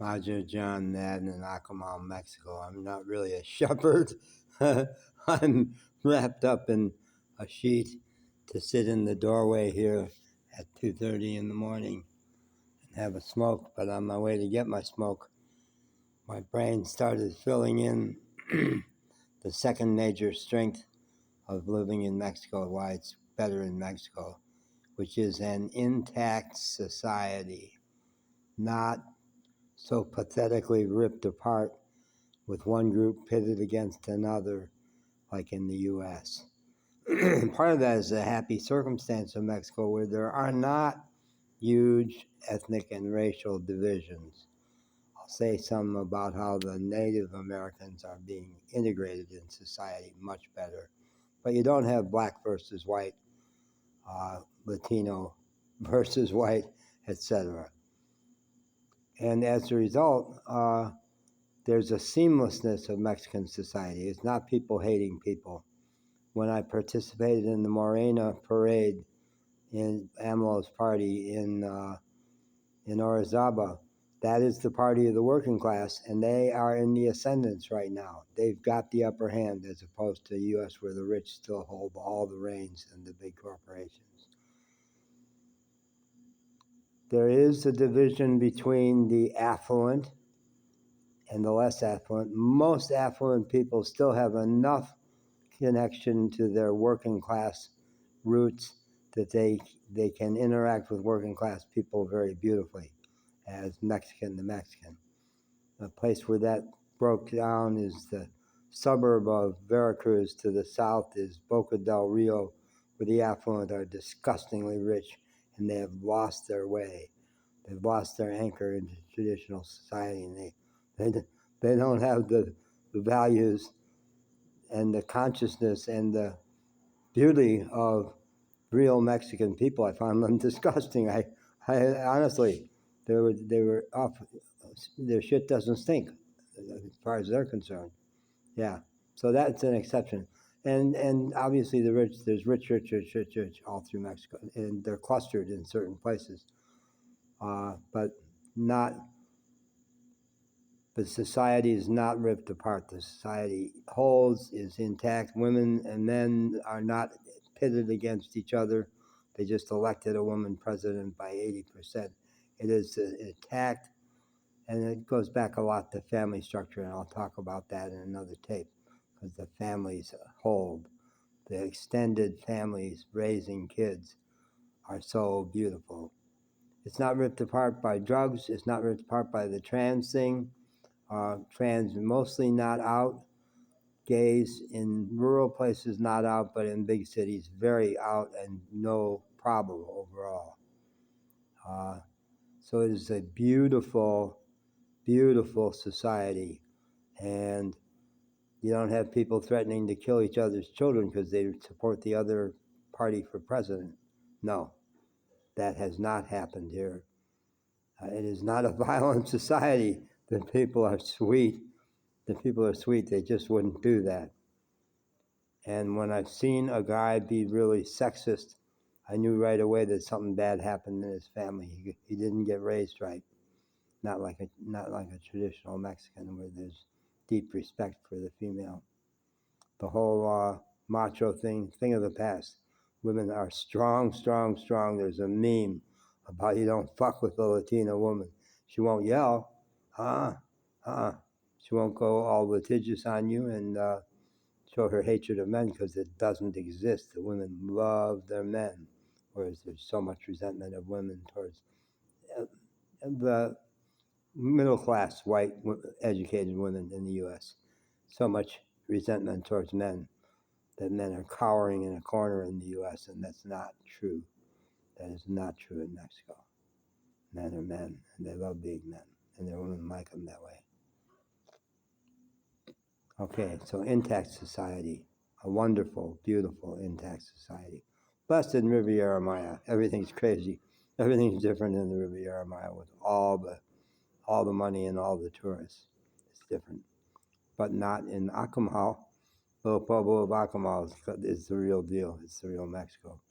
Roger John Madden in Acoma, Mexico. I'm not really a shepherd. I'm wrapped up in a sheet to sit in the doorway here at 2:30 in the morning and have a smoke. But on my way to get my smoke, my brain started filling in the second major strength of living in Mexico, why it's better in Mexico, which is an intact society, not so pathetically ripped apart with one group pitted against another like in the U.S. Part of that is a happy circumstance of Mexico where there are not huge ethnic and racial divisions. I'll say some about how the Native Americans are being integrated in society much better. But you don't have black versus white, Latino versus white, etc. And as a result, there's a seamlessness of Mexican society. It's not people hating people. When I participated in the Morena parade in AMLO's party in Orizaba, that is the party of the working class, and they are in the ascendance right now. They've got the upper hand as opposed to the U.S. where the rich still hold all the reins and the big corporations. There is a division between the affluent and the less affluent. Most affluent people still have enough connection to their working class roots that they can interact with working class people very beautifully as Mexican to Mexican. The place where that broke down is the suburb of Veracruz. To the south is Boca del Rio, where the affluent are disgustingly rich and they have lost their way. They've lost their anchor into traditional society, and they don't have the values and the consciousness and the beauty of real Mexican people. I found them disgusting. I honestly, they were off. Their shit doesn't stink, as far as they're concerned. Yeah, so that's an exception. And obviously the rich, there's rich all through Mexico, and they're clustered in certain places, but not. The society is not ripped apart. The society holds, is intact. Women and men are not pitted against each other. They just elected a woman president by 80%. It is intact, and it goes back a lot to family structure, and I'll talk about that in another tape, because the families hold. The extended families raising kids are so beautiful. It's not ripped apart by drugs. It's not ripped apart by the trans thing. Trans mostly not out. Gays in rural places not out, but in big cities very out and no problem overall. So it is a beautiful, beautiful society, and you don't have people threatening to kill each other's children because they support the other party for president. No, that has not happened here. It is not a violent society. The people are sweet. The people are sweet. They just wouldn't do that. And when I've seen a guy be really sexist, I knew right away that something bad happened in his family. He didn't get raised right. Not like a traditional Mexican where there's deep respect for the female. The whole macho thing of the past. Women are strong, strong, strong. There's a meme about you don't fuck with a Latina woman. She won't yell. She won't go all litigious on you and show her hatred of men, because it doesn't exist. The women love their men, whereas there's so much resentment of women towards the middle class, white, educated women in the U.S. So much resentment towards men that men are cowering in a corner in the U.S., and that's not true. That is not true in Mexico. Men are men, and they love being men, and their women like them that way. Okay, so intact society, a wonderful, beautiful, intact society. Blessed in Riviera Maya, everything's crazy. Everything's different in the Riviera Maya with all the money and all the tourists. It's different, but not in Acamal. Little pueblo of Acamal is the real deal. It's the real Mexico.